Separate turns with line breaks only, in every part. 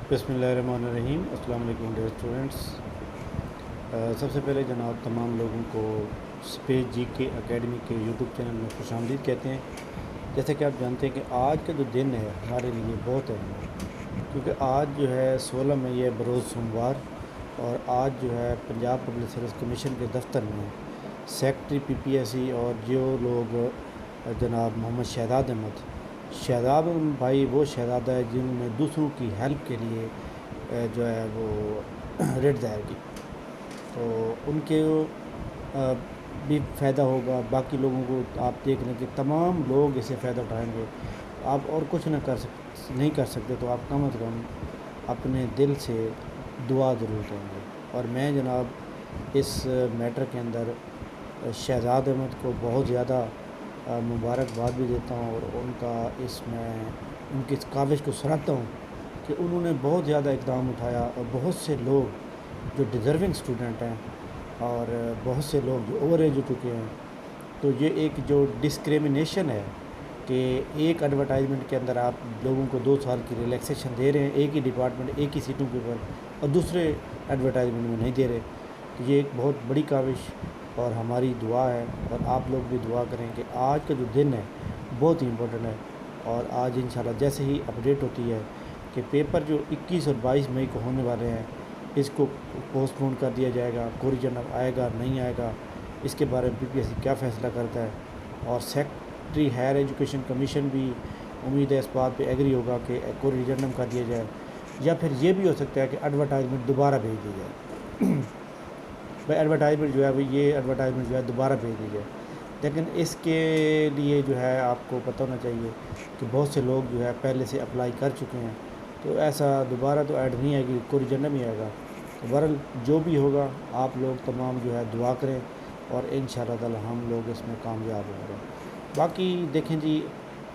बिस्मिल्लाहिर्रहमानिर्रहीम। अस्सलाम वालेकुम डियर स्टूडेंट्स। सबसे पहले जनाब तमाम लोगों को स्पेस जी के एकेडमी के यूट्यूब चैनल में खुशामदीद कहते हैं। जैसे कि आप जानते हैं कि आज का जो दिन है हमारे लिए बहुत अहम है, क्योंकि आज जो है 16 मई है, बरोज़ सोमवार। और आज जो है पंजाब पब्लिक सर्विस कमीशन के दफ्तर में सेक्रेटरी PPSC और जो लोग जनाब मोहम्मद शहजाद भाई वो शहजादा है जिन्होंने दूसरों की हेल्प के लिए जो है वो रिट दायर की, तो उनके भी फ़ायदा होगा। बाकी लोगों को आप देख लें कि तमाम लोग इसे फ़ायदा उठाएंगे। आप और कुछ नहीं कर सकते तो आप कम अज़ कम अपने दिल से दुआ ज़रूर देंगे। और मैं जनाब इस मैटर के अंदर शहजाद अहमद को बहुत ज़्यादा मुबारकबाद भी देता हूँ और उनकी इस काविश को सराहता हूँ कि उन्होंने बहुत ज़्यादा इक़दाम उठाया और बहुत से लोग जो डिज़र्विंग स्टूडेंट हैं और बहुत से लोग जो ओवर एज हो चुके हैं, तो ये एक जो डिस्क्रिमिनेशन है कि एक एडवर्टाइजमेंट के अंदर आप लोगों को 2 साल की रिलैक्सेशन दे रहे हैं एक ही डिपार्टमेंट एक ही सीटों के ऊपर और दूसरे एडवर्टाइजमेंट में नहीं दे रहे, तो ये एक बहुत बड़ी काविश और हमारी दुआ है। और आप लोग भी दुआ करें कि आज का जो दिन है बहुत ही इम्पोर्टेंट है। और आज इंशाल्लाह जैसे ही अपडेट होती है कि पेपर जो 21 और 22 मई को होने वाले हैं इसको पोस्टपोन कर दिया जाएगा, कोरिजन आएगा नहीं आएगा, इसके बारे में PPSC क्या फ़ैसला करता है। और सेक्रेटरी हायर एजुकेशन कमीशन भी उम्मीद है इस बात पे एग्री होगा कि कोरिजन कर दिया जाए, या फिर ये भी हो सकता है कि एडवर्टाइजमेंट दोबारा भेज दी जाए भाई एडवर्टाइजमेंट जो है दोबारा भेज दी जाए। लेकिन इसके लिए जो है आपको पता होना चाहिए कि बहुत से लोग जो है पहले से अप्लाई कर चुके हैं, तो ऐसा दोबारा तो ऐड नहीं आएगी, कोरिजन नहीं आएगा। तो बहरहाल जो भी होगा आप लोग तमाम जो है दुआ करें और इंशाअल्लाह ताला हम लोग इसमें कामयाब होंगे। बाकी देखें जी,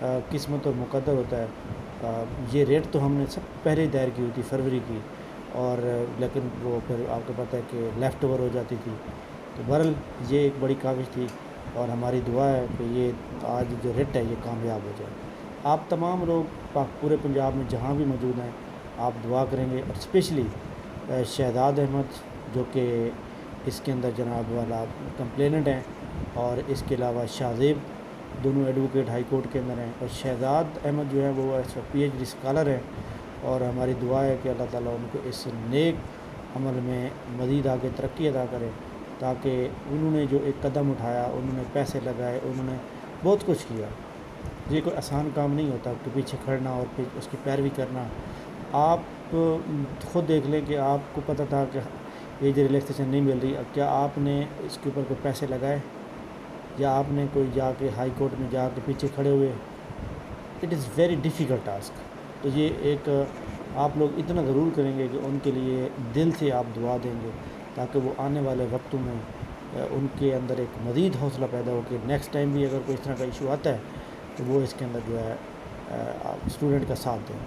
किस्मत और मुकद्दर होता है। ये रेट तो हमने सब पहले दायर की हुई थी फरवरी की, और लेकिन वो फिर आपको पता है कि लेफ़्ट ओवर हो जाती थी। तो बहरहाल ये एक बड़ी काविश थी और हमारी दुआ है कि ये आज जो रेट है ये कामयाब हो जाए। आप तमाम लोग पूरे पंजाब में जहाँ भी मौजूद हैं आप दुआ करेंगे, और स्पेशली शहजाद अहमद जो कि इसके अंदर जनाब वाला कंप्लेनेंट हैं, और इसके अलावा शाहजेब दोनों एडवोकेट हाई कोर्ट के अंदर हैं, और शहजाद अहमद जो है वो PhD स्कॉलर हैं। और हमारी दुआ है कि अल्लाह ताला उनको इस नेक अमल में मज़ीद आगे तरक्की अदा करे, ताकि उन्होंने जो एक कदम उठाया, उन्होंने पैसे लगाए, उन्होंने बहुत कुछ किया। ये कोई आसान काम नहीं होता कि पीछे खड़ना और फिर उसकी पैरवी करना। आप ख़ुद देख लें कि आपको पता था कि ये जो रिलैक्सेशन नहीं मिल रही, क्या आपने इसके ऊपर कोई पैसे लगाए या आपने कोई जाके हाई कोर्ट में जाके पीछे खड़े हुए? It is very difficult task. तो ये एक आप लोग इतना ज़रूर करेंगे कि उनके लिए दिल से आप दुआ देंगे, ताकि वो आने वाले वक्तों में उनके अंदर एक मज़ीद हौसला पैदा हो कि नेक्स्ट टाइम भी अगर कोई इस तरह का इशू आता है तो वो इसके अंदर जो है स्टूडेंट का साथ दें।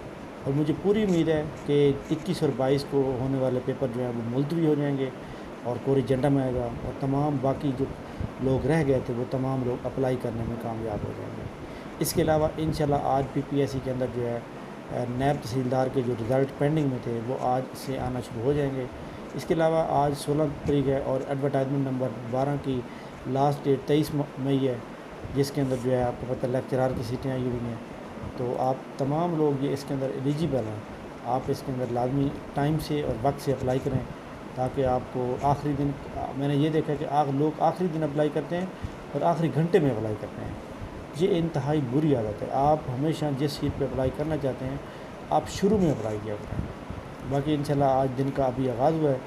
और मुझे पूरी उम्मीद है कि 21 और 22 को होने वाले पेपर जो हैं वो मुलतवी हो जाएंगे और कोरिजेंडा में आएगा, और तमाम बाकी जो लोग रह गए थे वो तमाम लोग अप्लाई करने में कामयाब हो जाएंगे। इसके अलावा इंशाल्लाह आज PPSC के अंदर जो है नायब तहसीलदार के जो रिज़ल्ट पेंडिंग में थे वो आज से आना शुरू हो जाएंगे। इसके अलावा आज 16 तारीख है और एडवर्टाइजमेंट नंबर 12 की लास्ट डेट 23 मई है, जिसके अंदर जो है आपको पता लेक्चरार की सीटें आई हुई हैं। तो आप तमाम लोग ये इसके अंदर एलिजिबल हैं, आप इसके अंदर लाजमी टाइम से और वक्त से अप्लाई करें, ताकि आपको आखिरी दिन, मैंने ये देखा कि लोग आखिरी दिन अप्लाई करते हैं और आखिरी घंटे में अप्लाई करते हैं। ये इंतहाई बुरी आदत है। आप हमेशा जिस सीट पे अप्लाई करना चाहते हैं आप शुरू में अप्लाई किया करें। बाकी इंशाल्लाह आज दिन का अभी आगाज़ हुआ है,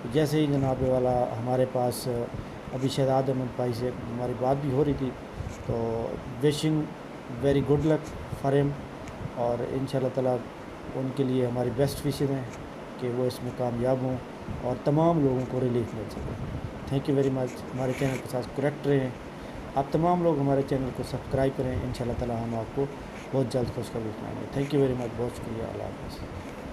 तो जैसे ही जनाब वाला हमारे पास अभी शहजाद अहमद भाई से हमारी बात भी हो रही थी, तो wishing very good luck for him, और इंशाल्लाह ताला उनके लिए हमारी बेस्ट विशेज़ हैं कि वो इसमें कामयाब हों और तमाम लोगों को रिलीफ मिल सके। Thank you very much. हमारे चैनल के साथ करेक्ट रहें। आप तमाम लोग हमारे चैनल को सब्सक्राइब करें। इंशाल्लाह ताला हम आपको बहुत जल्द खुशखबरी सुनाएंगे। Thank you very much. बहुत शुक्रिया। अल्लाह हाफ़िज़।